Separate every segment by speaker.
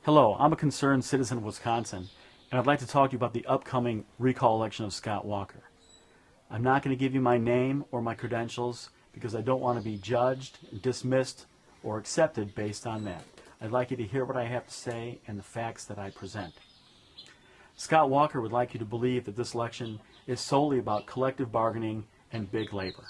Speaker 1: Hello, I'm a concerned citizen of Wisconsin, and I'd like to talk to you about the upcoming recall election of Scott Walker. I'm not going to give you my name or my credentials because I don't want to be judged, dismissed, or accepted based on that. I'd like you to hear what I have to say and the facts that I present. Scott Walker would like you to believe that this election is solely about collective bargaining and big labor.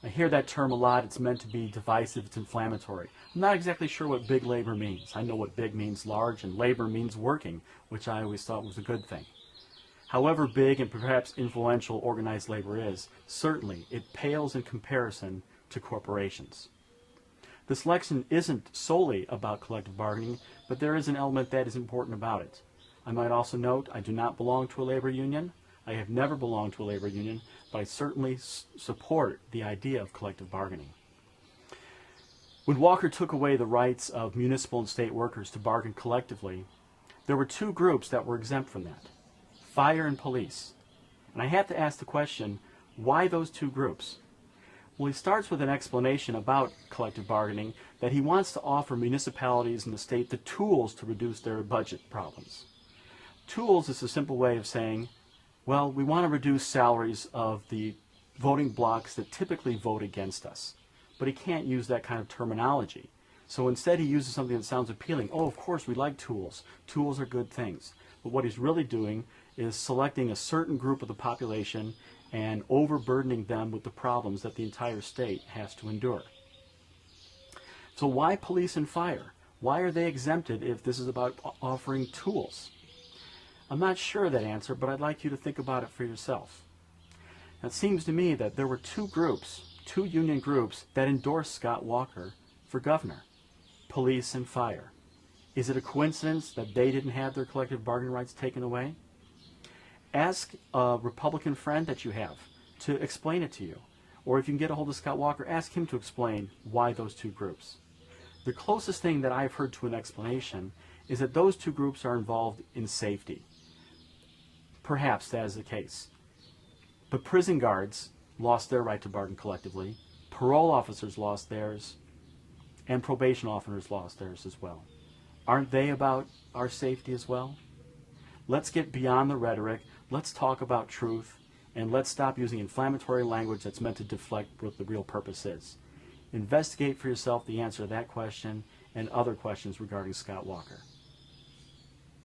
Speaker 1: I hear that term a lot. It's meant to be divisive. It's inflammatory. I'm not exactly sure what big labor means. I know what big means large, and labor means working, which I always thought was a good thing. However big and perhaps influential organized labor is, certainly it pales in comparison to corporations. This election isn't solely about collective bargaining, but there is an element that is important about it. I might also note I do not belong to a labor union. I have never belonged to a labor union, but I certainly support the idea of collective bargaining. When Walker took away the rights of municipal and state workers to bargain collectively, there were two groups that were exempt from that: fire and police. And I have to ask the question, why those two groups? Well, he starts with an explanation about collective bargaining that he wants to offer municipalities and the state the tools to reduce their budget problems. Tools is a simple way of saying, well, we want to reduce salaries of the voting blocs that typically vote against us. But he can't use that kind of terminology. So instead he uses something that sounds appealing. Oh, of course, we like tools. Tools are good things. But what he's really doing is selecting a certain group of the population and overburdening them with the problems that the entire state has to endure. So why police and fire? Why are they exempted if this is about offering tools? I'm not sure of that answer, but I'd like you to think about it for yourself. Now, it seems to me that there were two union groups that endorsed Scott Walker for governor: police and fire. Is it a coincidence that they didn't have their collective bargaining rights taken away? Ask a Republican friend that you have to explain it to you. Or if you can get a hold of Scott Walker, ask him to explain why those two groups. The closest thing that I've heard to an explanation is that those two groups are involved in safety. Perhaps that is the case. But prison guards lost their right to bargain collectively, parole officers lost theirs, and probation officers lost theirs as well. Aren't they about our safety as well? Let's get beyond the rhetoric, let's talk about truth, and let's stop using inflammatory language that's meant to deflect what the real purpose is. Investigate for yourself the answer to that question and other questions regarding Scott Walker.